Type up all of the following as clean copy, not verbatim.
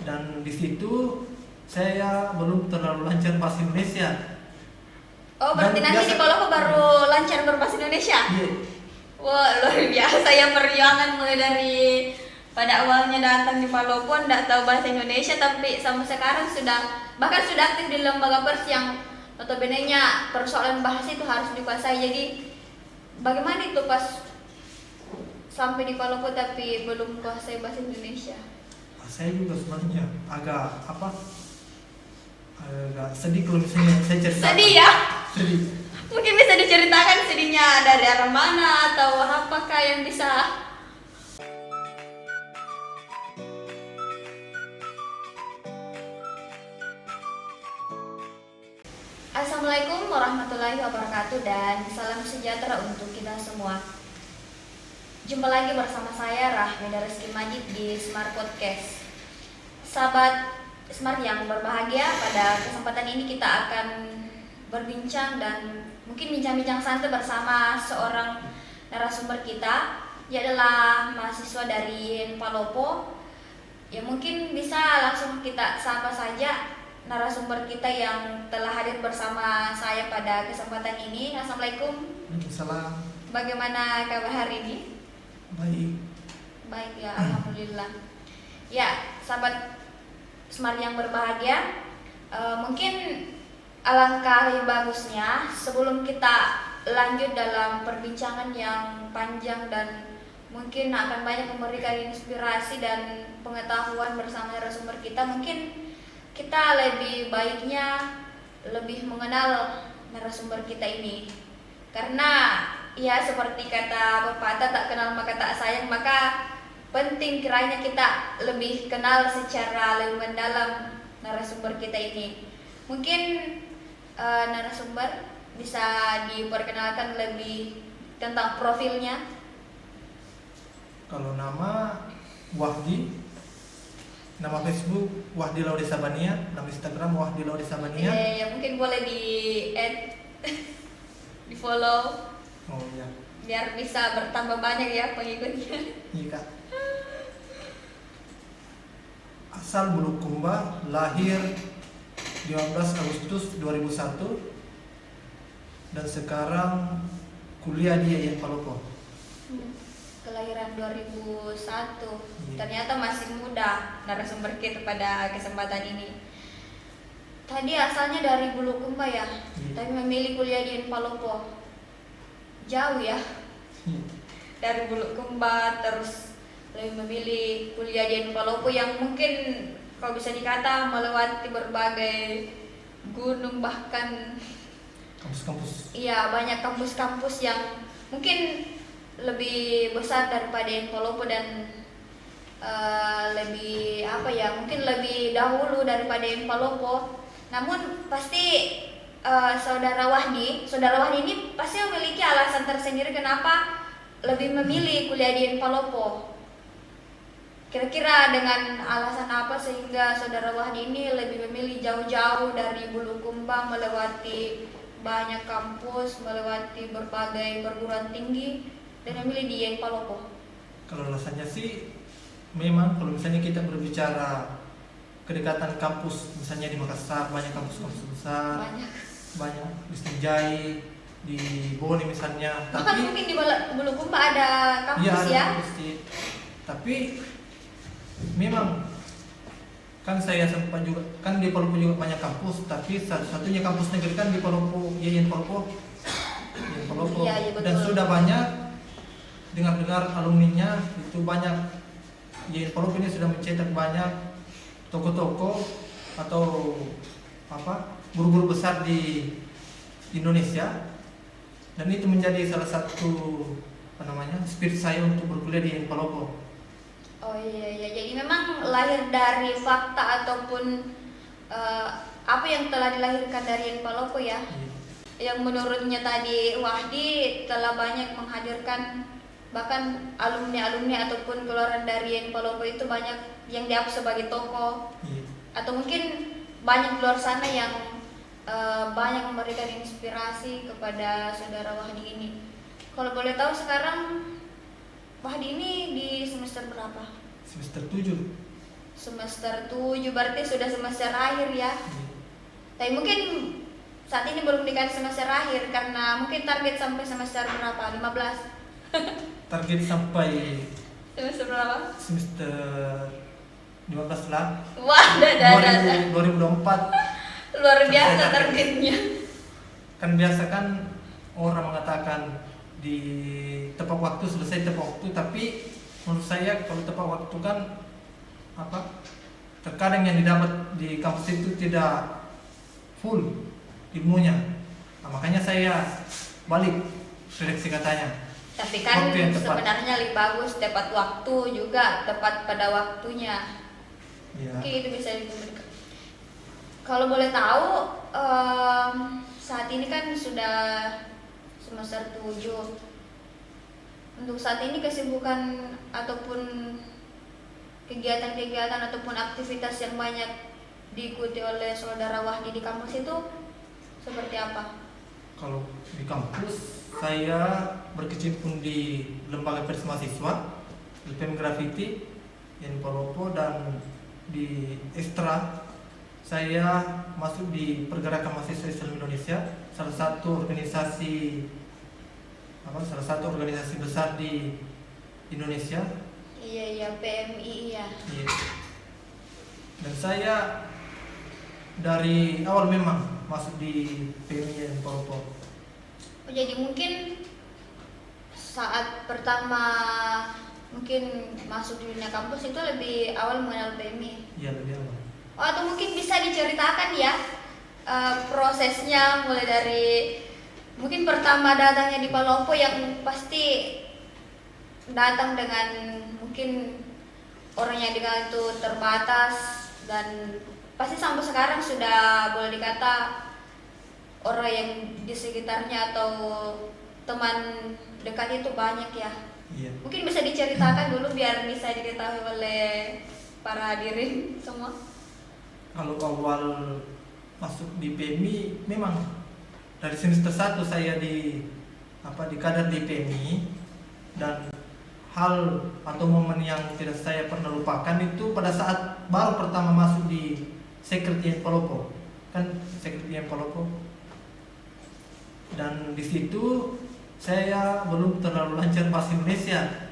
Dan di situ saya belum terlalu lancar bahasa Indonesia. Oh, berarti Dan nanti biasa- di Palopo baru lancar berbahasa Indonesia? Iya. Wah, luar biasa ya perjuangan mulai dari pada awalnya datang di Palopo nggak tahu bahasa Indonesia, tapi sampai sekarang bahkan sudah aktif di lembaga pers yang notabene-nya persoalan bahasa itu harus dikuasai. Jadi bagaimana itu pas sampai di Palopo tapi belum kuasai bahasa Indonesia? Saya juga sebenarnya agak sedih kalau misalnya saya cerita. Sedih ya? Sedih. Mungkin bisa diceritakan sedihnya dari arah mana atau apakah yang bisa. Assalamualaikum warahmatullahi wabarakatuh dan salam sejahtera untuk kita semua. Jumpa lagi bersama saya Rahmida Rizky Majid di Smart Podcast. Sahabat Smart yang berbahagia, pada kesempatan ini kita akan berbincang dan mungkin bincang-bincang santai bersama seorang narasumber kita. Dia adalah mahasiswa dari Palopo. Ya mungkin bisa langsung kita sapa saja narasumber kita yang telah hadir bersama saya pada kesempatan ini. Assalamualaikum. Salam. Bagaimana kabar hari ini? Baik. Baik ya, alhamdulillah. Ya, sahabat Smart yang berbahagia, mungkin alangkah lebih bagusnya sebelum kita lanjut dalam perbincangan yang panjang dan mungkin akan banyak memberikan inspirasi dan pengetahuan bersama narasumber kita, mungkin kita lebih baiknya lebih mengenal narasumber kita ini. Karena ya seperti kata pepatah, tak kenal maka tak sayang, maka penting kiranya kita lebih kenal secara lebih mendalam narasumber kita ini. Mungkin narasumber bisa diperkenalkan lebih tentang profilnya. Kalau nama Wahdi, nama Facebook Wahdi Laude Sabania, nama Instagram Wahdi Laude Sabania. Ya mungkin boleh di add, di follow Oh iya. biar bisa bertambah banyak ya pengikutnya. Iya Kak. Asal Bulukumba, lahir 15 Agustus 2001 dan sekarang kuliah di IAIN Palopo. Kelahiran 2001. Iya. Ternyata masih muda narasumber kita pada kesempatan ini. Tadi asalnya dari Bulukumba ya, Iya. tapi memilih kuliah di Palopo. Jauh ya, Iya. dari Bulukumba terus lebih memilih kuliah di Palopo yang mungkin kalau bisa dikata melewati berbagai gunung, bahkan Kampus-kampus. iya banyak kampus-kampus yang mungkin lebih besar daripada Palopo dan lebih mungkin lebih dahulu daripada Palopo. Namun pasti saudara Wahdi ini pasti memiliki alasan tersendiri kenapa lebih memilih kuliah di Palopo. Kira-kira dengan alasan apa sehingga saudara Wahdi ini lebih memilih jauh-jauh dari Bulukumba, melewati banyak kampus, melewati berbagai perguruan tinggi dan memilih di Palopo? Kalau alasannya sih memang kalau misalnya kita berbicara kedekatan kampus, misalnya di Makassar banyak kampus-kampus besar, banyak di Senjai, di Bone misalnya. Bahkan mungkin di Bulukumba ada kampus ada ya. kampus tapi memang kan saya sempat juga kan di Palopo juga banyak kampus, tapi satu-satunya kampus negeri kan di Palopo, IAIN Palopo. Iya, betul. Dan sudah banyak dengar-dengar alumninya itu banyak. IAIN Palopo ini sudah mencetak banyak toko-toko atau guru-guru besar di Indonesia, dan itu menjadi salah satu spirit saya untuk berkuliah di IAIN Palopo. Oh iya, jadi memang lahir dari fakta ataupun apa yang telah dilahirkan dari Palopo ya. Iya. Yang menurutnya tadi Wahdi telah banyak menghadirkan bahkan alumni ataupun keluaran dari Palopo itu banyak yang dianggap sebagai tokoh. Iya. Atau mungkin banyak di luar sana yang banyak memberikan inspirasi kepada saudara Wahdi ini. Kalau boleh tahu sekarang Wahdi ini di semester berapa? Semester 7. semester 7 berarti sudah semester akhir ya. Iya. Tapi mungkin saat ini belum dikasih semester akhir karena mungkin target sampai semester berapa? 15. Target sampai Semester berapa? semester 15 lah. Wah, dah. 2024. Luar biasa Selesai target. targetnya. Kan biasa kan orang mengatakan di tepat waktu selesai tepat waktu, tapi menurut saya kalau tepat waktu kan terkadang yang didapat di kampus itu tidak full ilmunya. Nah, makanya saya balik seleksi katanya. Tapi kan Waktu yang tepat. sebenarnya lebih bagus tepat waktu juga, tepat pada waktunya. Ya. Oke, itu bisa diberikan. Kalau boleh tahu, saat ini kan sudah semester 7. Untuk saat ini kesibukan ataupun kegiatan-kegiatan ataupun aktivitas yang banyak diikuti oleh saudara Wahdi di kampus itu seperti apa? Kalau di kampus saya berkecimpung di lembaga pers mahasiswa, LPM Graffiti, yang Palopo, dan di ekstra saya masuk di Pergerakan Mahasiswa Islam Indonesia, salah satu organisasi besar di Indonesia. Iya, PMI ya. Iya. Dan saya dari awal memang masuk di PMI yang Palopo. Oh, jadi mungkin saat pertama mungkin masuk di dunia kampus itu lebih awal mengenal PMI. Iya, lebih awal. Oh, atau mungkin bisa diceritakan ya prosesnya mulai dari mungkin pertama datangnya di Palopo yang pasti datang dengan mungkin orang yang dikenal itu terbatas dan pasti sampai sekarang sudah boleh dikata orang yang di sekitarnya atau teman dekat itu banyak ya. Iya. Mungkin bisa diceritakan dulu biar bisa diketahui oleh para hadirin semua. Kalau awal masuk di PMI memang dari semester 1 saya di kadar di PMI, dan hal atau momen yang tidak saya pernah lupakan itu pada saat baru pertama masuk di Sekretariat Palopo. Kan Sekretariat Palopo. Dan di situ saya belum terlalu lancar bahasa Indonesia.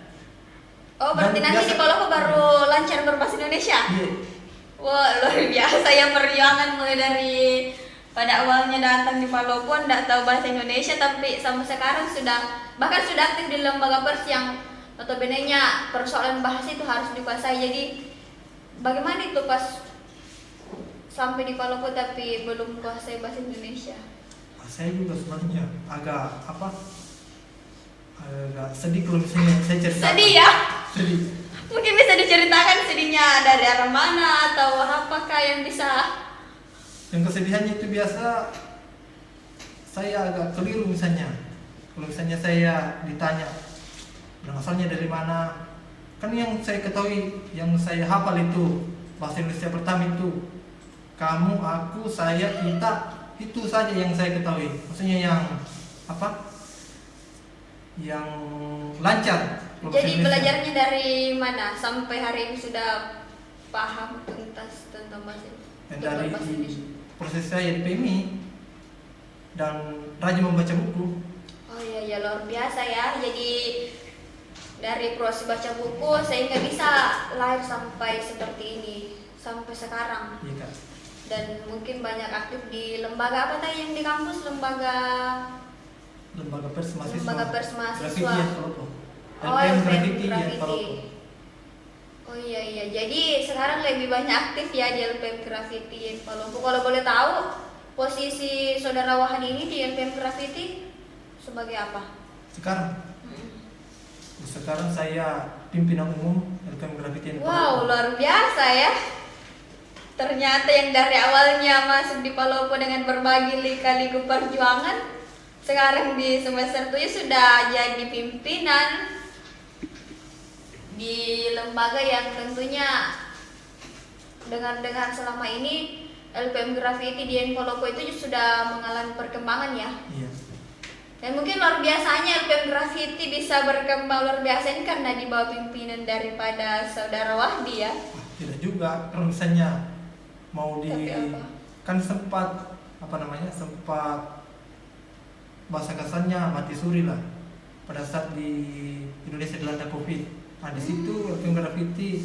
Oh, berarti Dan nanti biasa- di Palopo baru lancar berbahasa Indonesia? Iya. Wah, luar biasa ya perjuangan mulai dari pada awalnya datang di Palopo enggak tahu bahasa Indonesia tapi sampai sekarang bahkan sudah aktif di lembaga pers yang notabene-nya persoalan bahasa itu harus dikuasai. Jadi bagaimana itu pas sampai di Palopo tapi belum kuasai bahasa Indonesia? Saya juga sebenarnya agak sedih kalau misalnya saya cerita. Sedih ya? Sedih. Mungkin bisa diceritakan sedihnya dari arah mana atau apakah yang bisa? Yang kesedihannya itu biasa saya agak keliru misalnya. Kalau misalnya saya ditanya dan asalnya dari mana, kan yang saya ketahui, yang saya hafal itu bahasa Indonesia pertama itu kamu, aku, saya, kita, itu saja yang saya ketahui. Maksudnya yang yang lancar. Kalau bahasa Jadi Indonesia. belajarnya dari mana sampai hari ini sudah paham tentang bahasa Dan dari bahasa Indonesia? proses saya di PMI dan rajin membaca buku. Oh iya luar biasa ya. Jadi dari proses baca buku sehingga bisa lahir sampai seperti ini sampai sekarang. Iya, Kak. Dan mungkin banyak aktif di lembaga apa tadi yang di kampus, lembaga Pers mahasiswa. Lembaga pers mahasiswa. Graffiti yang Palopo. Oh, LPM LPM Graffiti yang Graffiti. Palopo. Oh iya, jadi sekarang lebih banyak aktif ya di LPM Graffiti yang Palopo. Kalau boleh tahu posisi saudara Wahdi ini di LPM Graffiti sebagai apa? Sekarang saya pimpinan umum LPM Graffiti yang Palopo. Wow, luar biasa ya. Ternyata yang dari awalnya masuk di Palopo dengan berbagai lika-liku perjuangan, sekarang di semester 7 sudah jadi pimpinan di lembaga yang tentunya dengan selama ini LPM Graffiti di Palopo itu sudah mengalami perkembangan ya. Iya. Dan mungkin luar biasanya LPM Graffiti bisa berkembang luar biasa ini karena di bawah pimpinan daripada saudara Wahdi ya. Tidak juga, kalau misalnya mau di Tapi apa? kan sempat apa namanya, sempat bahasa kasarnya mati suri lah pada saat di Indonesia dilanda COVID. Nah di situ LPM Graffiti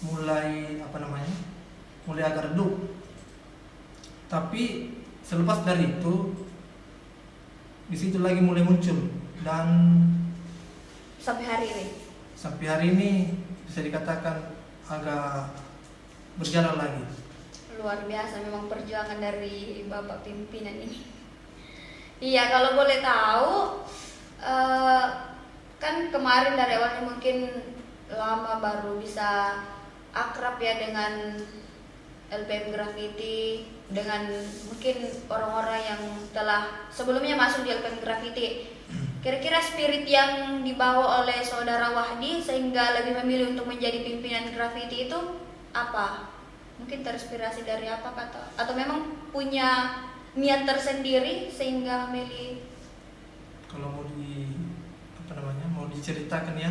mulai apa namanya, mulai agak redup. Tapi selepas dari itu di situ lagi mulai muncul, dan Sampai hari ini. sampai hari ini bisa dikatakan agak berjalan lagi. Luar biasa memang perjuangan dari Bapak pimpinan ini. Iya, kalau boleh tahu, kan kemarin dari awalnya mungkin lama baru bisa akrab ya dengan LPM Graffiti, dengan mungkin orang-orang yang telah sebelumnya masuk di LPM Graffiti. Kira-kira spirit yang dibawa oleh saudara Wahdi sehingga lebih memilih untuk menjadi pimpinan graffiti itu apa? Mungkin terinspirasi dari apa kata? Atau memang punya niat tersendiri sehingga memilih? Kalau mau di apa namanya, mau diceritakan ya,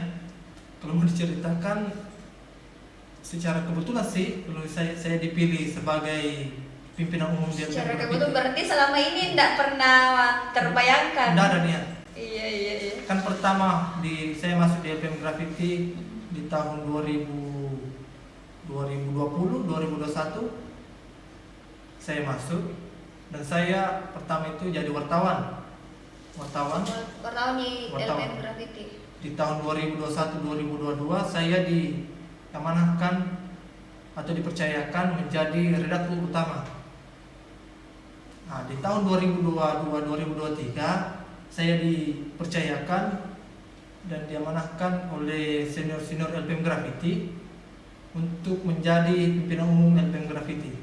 kalau mau diceritakan secara kebetulan sih, kalau saya dipilih sebagai pimpinan umum di Secara LPM kebetulan berarti selama ini tidak pernah terbayangkan. Tidak ada niat. Iya. Kan pertama saya masuk di LPM Graffiti di tahun 2021 saya masuk, dan saya pertama itu jadi wartawan Wartawan di Wartawan. LPM Graffiti. di tahun 2021-2022 saya diamanahkan atau dipercayakan menjadi redaktur utama. Nah, di tahun 2022-2023 saya dipercayakan dan diamanahkan oleh senior-senior LPM Graffiti untuk menjadi pimpinan umum LPM Graffiti.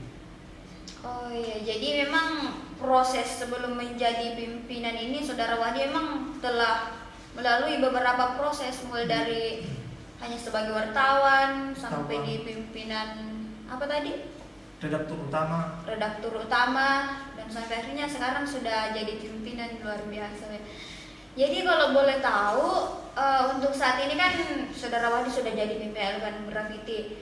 Oh iya, jadi memang proses sebelum menjadi pimpinan ini saudara Wahdi memang telah melalui beberapa proses, mulai dari hanya sebagai wartawan sampai di pimpinan apa tadi? Redaktur utama, dan sampai akhirnya sekarang sudah jadi pimpinan. Luar biasa ya. Jadi kalau boleh tahu, untuk saat ini kan saudara Wahdi sudah jadi pimpinan LPM Graffiti.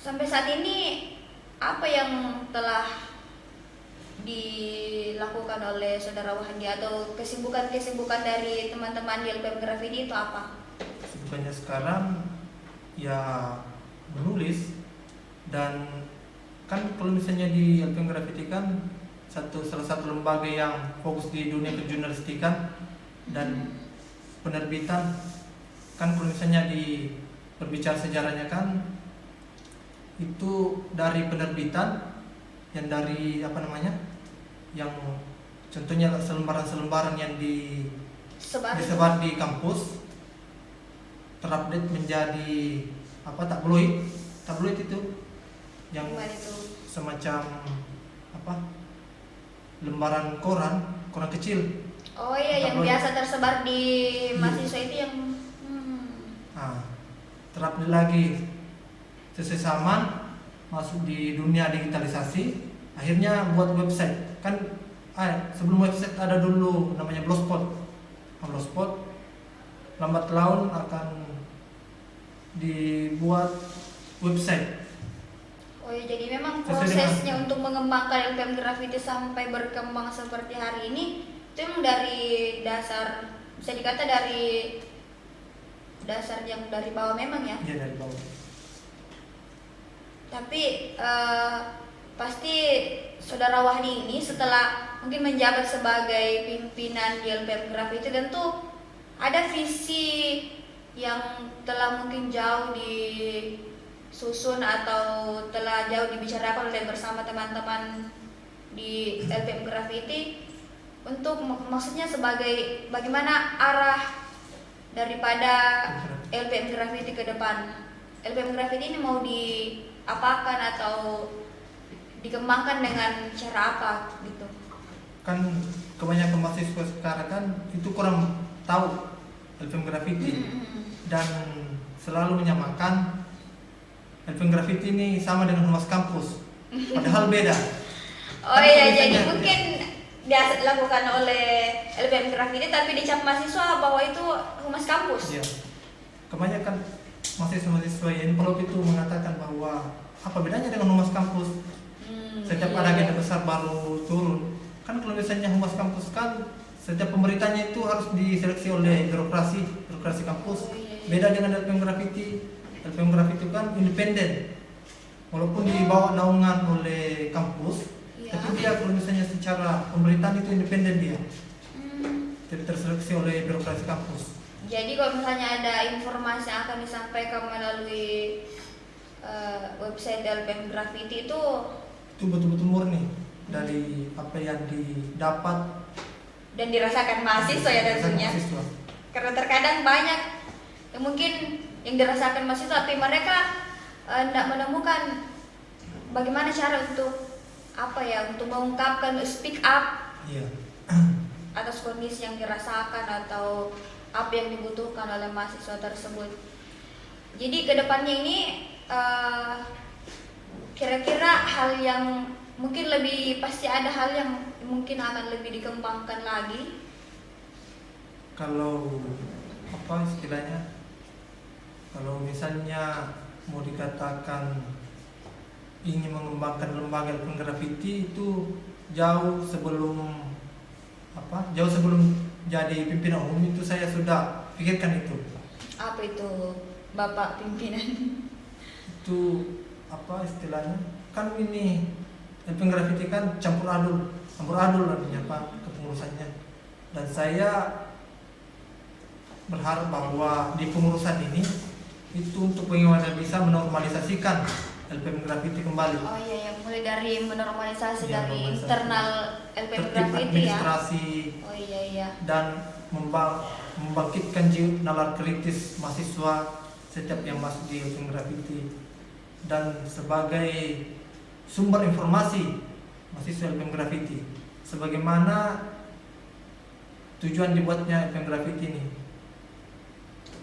Sampai saat ini apa yang telah dilakukan oleh saudara Wahdi atau kesibukan dari teman-teman di LPM Graffiti itu apa? kesibukannya sekarang ya menulis. Dan kan kalau misalnya di LPM Graffiti kan salah satu lembaga yang fokus di dunia kejurnalistikan dan penerbitan. Kan kalau misalnya di berbicara sejarahnya kan itu dari penerbitan yang dari apa namanya, yang contohnya selembaran-selembaran yang disebar di kampus terupdate menjadi apa, tabloid itu yang semacam apa, lembaran koran kecil. Oh iya, yang biasa tersebar di mahasiswa itu yang terupdate lagi sesuai zaman masuk di dunia digitalisasi, akhirnya buat website. Kan sebelum website ada dulu namanya blogspot. Lambat laun akan dibuat website. Oh ya, jadi memang prosesnya untuk mengembangkan LPM Graffiti sampai berkembang seperti hari ini itu memang dari dasar, bisa dikata dari dasar yang dari bawah memang ya? Iya, dari bawah. Tapi pasti saudara Wahdi ini setelah mungkin menjabat sebagai pimpinan di LPM Graffiti tentu ada visi yang telah mungkin jauh disusun atau telah jauh dibicarakan oleh bersama teman-teman di LPM Graffiti untuk maksudnya sebagai bagaimana arah daripada LPM Graffiti ke depan. LPM Graffiti ini mau diapakan atau dikembangkan dengan cara apa gitu? Kan kebanyakan mahasiswa sekarang kan itu kurang tahu LPM Graffiti dan selalu menyamakan LPM Graffiti ini sama dengan humas kampus, padahal beda. Oh iya, jadi mungkin biasa dilakukan oleh LPM Graffiti tapi dicap mahasiswa bahwa itu humas kampus. Iya. Kebanyakan mahasiswa yang Polop itu mengatakan bahwa apa bedanya dengan humas kampus? Setiap Iya, ada iya. agenda besar baru turun. Kan kalau misalnya humas kampus kan setiap pemerintahnya itu harus diseleksi oleh birokrasi kampus. Oh, iya, iya. Beda dengan LPM Graffiti. LPM Graffiti itu kan independen. Walaupun di bawah naungan oleh kampus, Iya. tapi dia kalau misalnya secara pemerintahan itu independen dia. Hmm. Tidak terseleksi oleh birokrasi kampus. Jadi kalau misalnya ada informasi yang akan disampaikan melalui website LPM Graffiti itu Itu betul-betul murni dari apa yang didapat dan dirasakan mahasiswa ya tentunya. mahasiswa. Karena terkadang banyak yang mungkin yang dirasakan mahasiswa tapi mereka tidak menemukan bagaimana cara untuk apa ya, untuk mengungkapkan, speak up Iya. atas kondisi yang dirasakan atau apa yang dibutuhkan oleh mahasiswa tersebut. Jadi kedepannya ini kira-kira hal yang mungkin lebih, pasti ada hal yang mungkin akan lebih dikembangkan lagi. Kalau apa istilahnya? Kalau misalnya mau dikatakan ingin mengembangkan lembaga LPM Graffiti itu jauh sebelum jadi pimpinan umum itu saya sudah pikirkan itu. Apa itu Bapak pimpinan? Itu apa istilahnya? Kan ini LPM Graffiti kan campur adul namanya Pak kepengurusannya. Dan saya berharap bahwa di pengurusan ini itu untuk bagaimana bisa menormalisasikan LPM Graffiti kembali. Oh iya, yang mulai dari menormalisasi Iya, dari normalisasi. internal LPM Tertib Graffiti ya. administrasi Oh iya. dan membangkitkan jiwa nalar kritis mahasiswa setiap yang masuk di LPM Graffiti dan sebagai sumber informasi mahasiswa LPM Graffiti sebagaimana tujuan dibuatnya LPM Graffiti ini.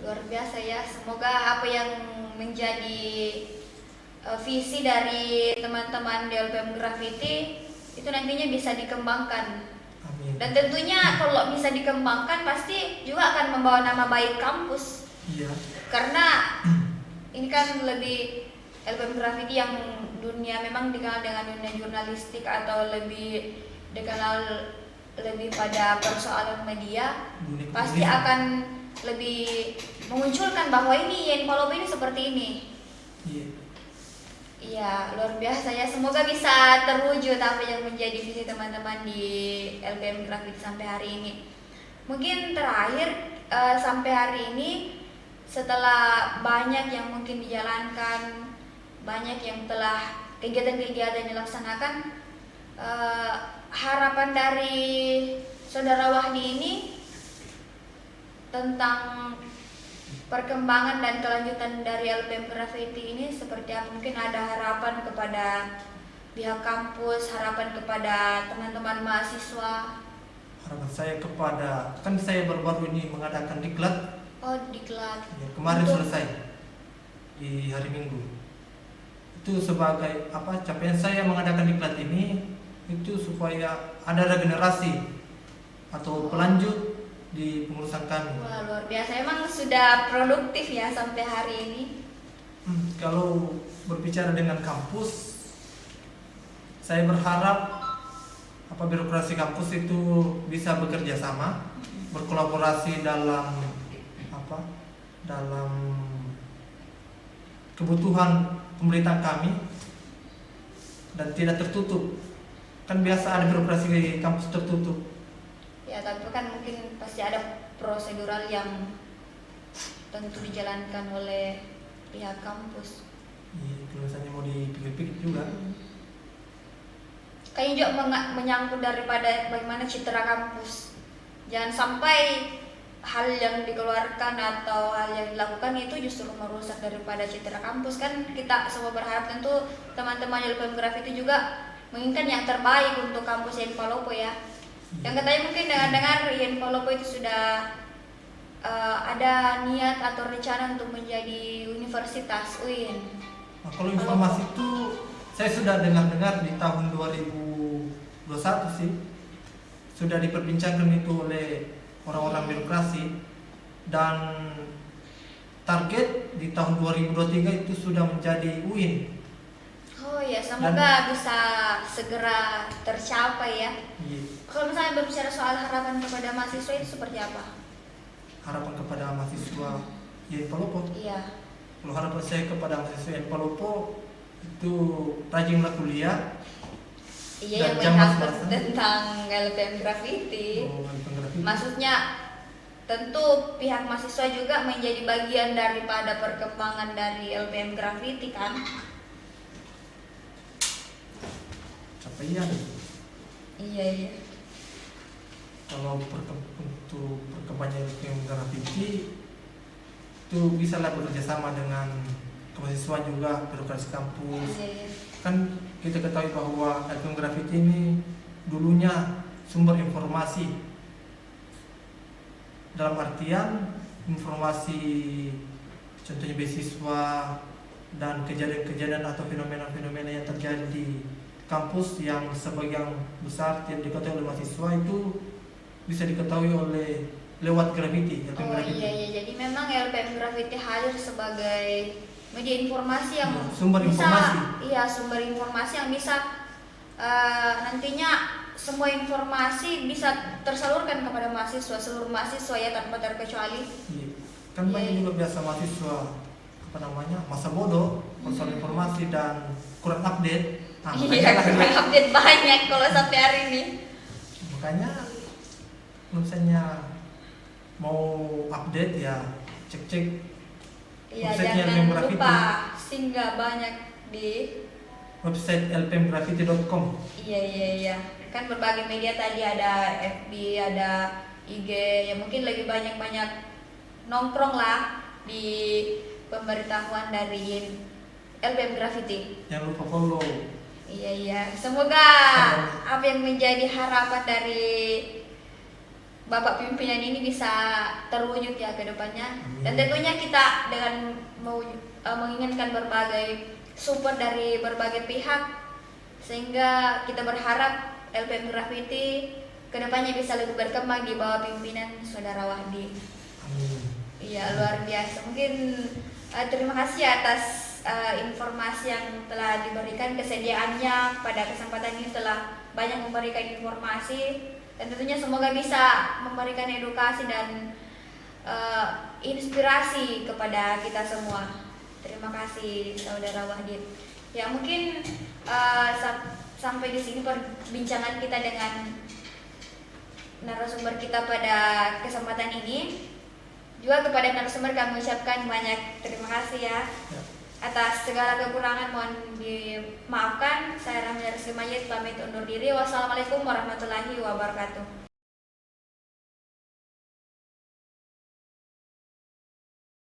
Luar biasa ya. Semoga apa yang menjadi visi dari teman-teman di LPM Graffiti itu nantinya bisa dikembangkan. Amin. Dan tentunya kalau bisa dikembangkan pasti juga akan membawa nama baik kampus. Iya. Karena ini kan lebih LPM Graffiti yang dunia memang dikenal dengan dunia jurnalistik atau lebih dikenal lebih pada persoalan media, Dunia pasti kepolisian. akan lebih mengunculkan bahwa ini Yen Polop ini seperti ini. Iya. Iya, luar biasa ya. Semoga bisa terwujud apa yang menjadi visi teman-teman di LPM Graffiti sampai hari ini. Mungkin terakhir sampai hari ini setelah banyak yang mungkin dijalankan, banyak yang telah kegiatan-kegiatan dilaksanakan, harapan dari Saudara Wahdi ini tentang perkembangan dan kelanjutan dari LPM Graffiti ini seperti apa? Mungkin ada harapan kepada pihak kampus, harapan kepada teman-teman mahasiswa. Harapan saya kepada, kan saya baru-baru ini mengadakan diklat. Oh, diklat. Ya, kemarin Untuk- selesai di hari Minggu. Itu sebagai apa capaian saya mengadakan diklat ini itu supaya ada regenerasi atau pelanjut di pengurusan kami. Wah, luar biasa. Emang sudah produktif ya sampai hari ini. Kalau berbicara dengan kampus, saya berharap apa birokrasi kampus itu bisa bekerja sama, berkolaborasi dalam kebutuhan pemerintahan kami dan tidak tertutup. Kan biasa ada birokrasi di kampus tertutup. Ya, tapi kan mungkin pasti ada prosedural yang tentu dijalankan oleh pihak kampus. Kalau misalnya mau dipikir-pikir juga. Kayaknya juga menyangkut daripada bagaimana citra kampus. Jangan sampai hal yang dikeluarkan atau hal yang dilakukan itu justru merusak daripada citra kampus. Kan kita semua berharap tentu teman-teman LPM Graffiti juga menginginkan yang terbaik untuk kampus Yen Palopo ya. Yang katanya mungkin dengar Yen Palopo itu sudah ada niat atau rencana untuk menjadi universitas UIN. Nah, kalau informasi itu saya sudah dengar di tahun 2021 sih sudah diperbincangkan itu oleh orang-orang birokrasi dan target di tahun 2023 itu sudah menjadi UIN. Oh ya, semoga bisa segera tercapai ya. Iya. Kalau misalnya berbicara soal harapan kepada mahasiswa itu seperti apa? Harapan kepada mahasiswa YIN Palopo. Iya. Kalau harapan saya kepada mahasiswa YIN Palopo itu rajinlah kuliah. Iya, Dan yang jangan menyangkut malas-malasan. tentang LPM Graffiti. Maksudnya tentu pihak mahasiswa juga menjadi bagian daripada perkembangan dari LPM Graffiti kan. Capaian. Iya. Kalau untuk perkembangan LPM Graffiti itu bisa lah bekerja sama dengan mahasiswa juga, birokrasi kampus. Iya. Kan kita ketahui bahwa LPM Graffiti ini dulunya sumber informasi, dalam artian informasi contohnya beasiswa dan kejadian-kejadian atau fenomena-fenomena yang terjadi di kampus yang sebagian besar tidak diketahui oleh mahasiswa itu bisa diketahui oleh lewat graffiti, LPM Oh Graffiti. iya, jadi memang LPM Graffiti hadir sebagai media informasi yang Ya, sumber bisa, informasi. Iya, sumber informasi yang bisa nantinya semua informasi bisa tersalurkan kepada mahasiswa, seluruh mahasiswa ya tanpa terkecuali. Iya. Kan banyak Iya. juga biasa mahasiswa masa bodoh, soal informasi dan kurang update. Iya, kurang update banyak kalau sampai hari ini. Makanya kalau misalnya mau update ya cek Iya, websitenya jangan LPM Graffiti. lupa singgah banyak di website lpmgraffiti.com. Iya. Kan berbagai media tadi ada FB, ada IG, ya mungkin lebih banyak nongkrong lah di pemberitahuan dari LPM Graffiti. Jangan lupa follow. Iya. Semoga apa yang menjadi harapan dari Bapak pimpinan ini bisa terwujud ya ke depannya. Dan tentunya kita dengan menginginkan berbagai support dari berbagai pihak, sehingga kita berharap LPM Graffiti kedepannya bisa lebih berkembang di bawah pimpinan Saudara Wahdi. Amin. Iya, luar biasa. Mungkin terima kasih atas informasi yang telah diberikan, kesediaannya pada kesempatan ini telah banyak memberikan informasi, dan tentunya semoga bisa memberikan edukasi dan inspirasi kepada kita semua. Terima kasih Saudara Wahdi. Ya mungkin sampai di sini perbincangan kita dengan narasumber kita pada kesempatan ini. Juga kepada narasumber kami ucapkan banyak terima kasih ya. Atas segala kekurangan mohon dimaafkan. Saya Rahmi Rizky Majid pamit undur diri. Wassalamualaikum warahmatullahi wabarakatuh.